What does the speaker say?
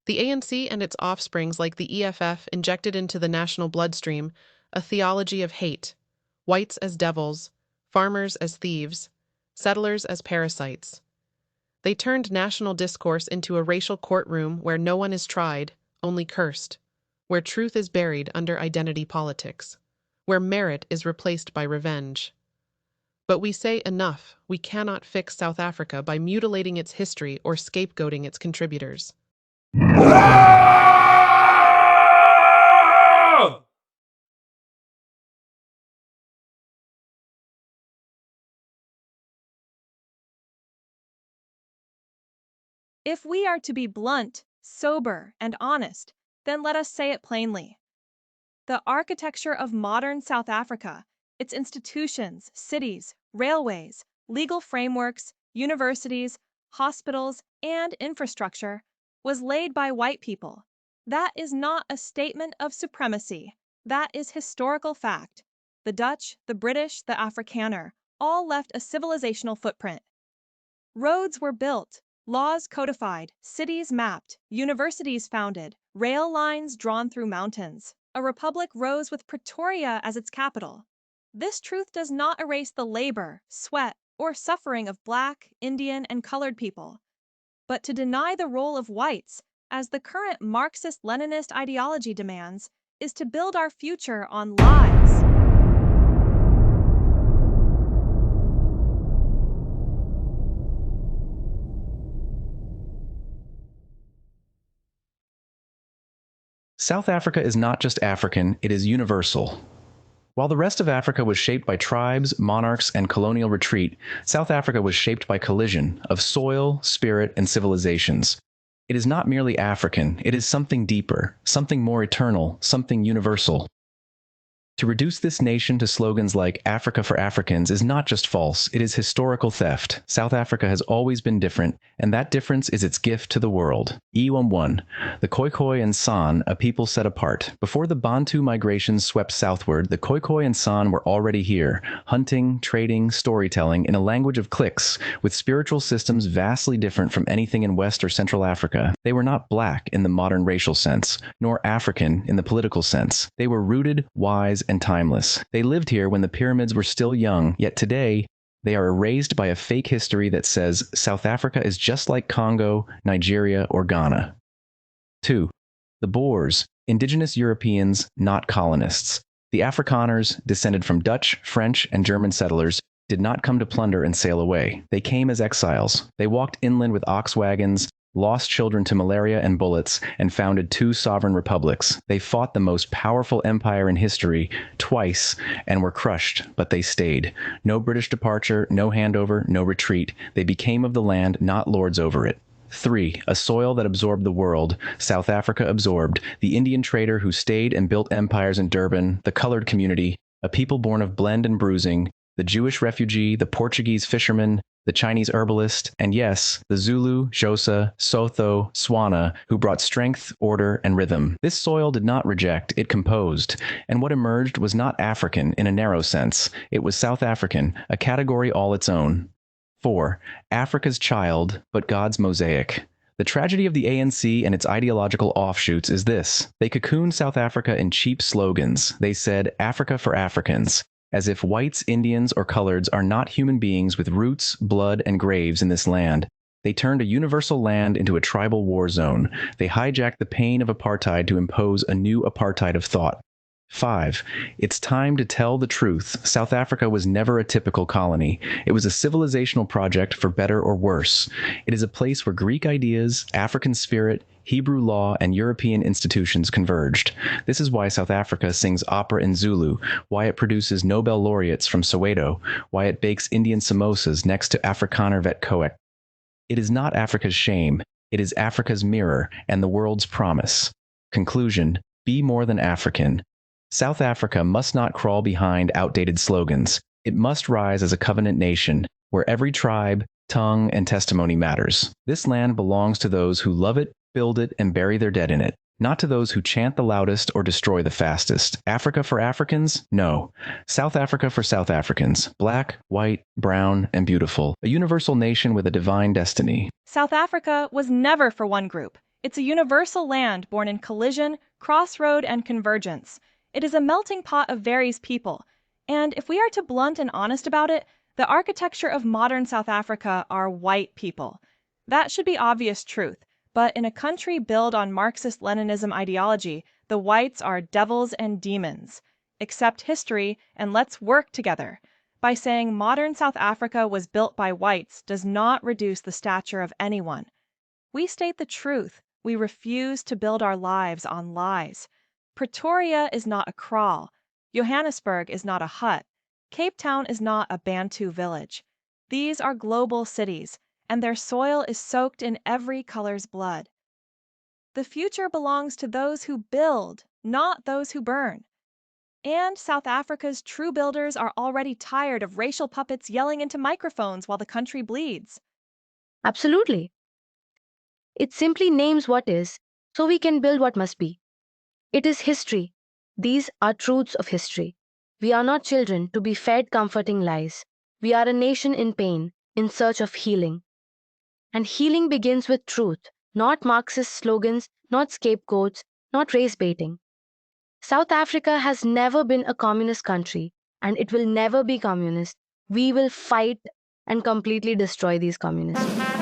The ANC and its offsprings like the EFF injected into the national bloodstream a theology of hate, whites as devils, farmers as thieves, settlers as parasites. They turned national discourse into a racial courtroom where no one is tried, only cursed, where truth is buried under identity politics, where merit is replaced by revenge. But we say enough, we cannot fix South Africa by mutilating its history or scapegoating its contributors. If we are to be blunt, sober, and honest, then let us say it plainly. The architecture of modern South Africa, its institutions, cities, railways, legal frameworks, universities, hospitals, and infrastructure, was laid by white people. That is not a statement of supremacy. That is historical fact. The Dutch, the British, the Afrikaner all left a civilizational footprint. Roads were built, laws codified, cities mapped, universities founded, rail lines drawn through mountains. A republic rose with Pretoria as its capital. This truth does not erase the labor, sweat, or suffering of Black, Indian, and colored people, but to deny the role of whites, as the current Marxist Leninist ideology demands, is to build our future on lies. South Africa is not just African, it is universal. While the rest of Africa was shaped by tribes, monarchs, and colonial retreat, South Africa was shaped by collision of soil, spirit, and civilizations. It is not merely African, it is something deeper, something more eternal, something universal. To reduce this nation to slogans like Africa for Africans is not just false, it is historical theft. South Africa has always been different, and that difference is its gift to the world. E11, the Khoikhoi and San, a people set apart. Before the Bantu migrations swept southward, the Khoikhoi and San were already here, hunting, trading, storytelling in a language of cliques, with spiritual systems vastly different from anything in West or Central Africa. They were not black in the modern racial sense, nor African in the political sense. They were rooted, wise, and timeless. They lived here when the pyramids were still young, yet today, they are erased by a fake history that says South Africa is just like Congo, Nigeria, or Ghana. 2. The Boers, indigenous Europeans, not colonists. The Afrikaners, descended from Dutch, French, and German settlers, did not come to plunder and sail away. They came as exiles. They walked inland with ox wagons, lost children to malaria and bullets, and founded 2 sovereign republics. They fought the most powerful empire in history twice and were crushed, but they stayed. No British departure, no handover, no retreat. They became of the land, not lords over it. 3. A soil that absorbed the world, South Africa absorbed, the Indian trader who stayed and built empires in Durban, the colored community, a people born of blend and bruising, the Jewish refugee, the Portuguese fisherman, the Chinese herbalist, and yes, the Zulu, Xhosa, Sotho, Swana, who brought strength, order, and rhythm. This soil did not reject, it composed, and what emerged was not African in a narrow sense. It was South African, a category all its own. 4. Africa's child, but God's mosaic. The tragedy of the ANC and its ideological offshoots is this. They cocooned South Africa in cheap slogans. They said, Africa for Africans, as if whites, Indians, or coloreds are not human beings with roots, blood, and graves in this land. They turned a universal land into a tribal war zone. They hijacked the pain of apartheid to impose a new apartheid of thought. 5. It's time to tell the truth. South Africa was never a typical colony. It was a civilizational project for better or worse. It is a place where Greek ideas, African spirit, Hebrew law, and European institutions converged. This is why South Africa sings opera in Zulu, why it produces Nobel laureates from Soweto, why it bakes Indian samosas next to Afrikaner Wetkoek. It is not Africa's shame, it is Africa's mirror and the world's promise. Conclusion: be more than African. South Africa must not crawl behind outdated slogans. It must rise as a covenant nation, where every tribe, tongue, and testimony matters. This land belongs to those who love it, build it, and bury their dead in it, not to those who chant the loudest or destroy the fastest. Africa for Africans? No. South Africa for South Africans. Black, white, brown, and beautiful. A universal nation with a divine destiny. South Africa was never for one group. It's a universal land born in collision, crossroad, and convergence. It is a melting pot of various people. And if we are to blunt and honest about it, the architecture of modern South Africa are white people. That should be obvious truth, but in a country built on Marxist Leninism ideology, the whites are devils and demons. Accept history and let's work together. By saying modern South Africa was built by whites does not reduce the stature of anyone. We state the truth. We refuse to build our lives on lies. Pretoria is not a kraal. Johannesburg is not a hut. Cape Town is not a Bantu village. These are global cities, and their soil is soaked in every color's blood. The future belongs to those who build, not those who burn. And South Africa's true builders are already tired of racial puppets yelling into microphones while the country bleeds. Absolutely. It simply names what is, so we can build what must be. It is history. These are truths of history. We are not children to be fed comforting lies. We are a nation in pain, in search of healing. And healing begins with truth, not Marxist slogans, not scapegoats, not race baiting. South Africa has never been a communist country, and it will never be communist. We will fight and completely destroy these communists.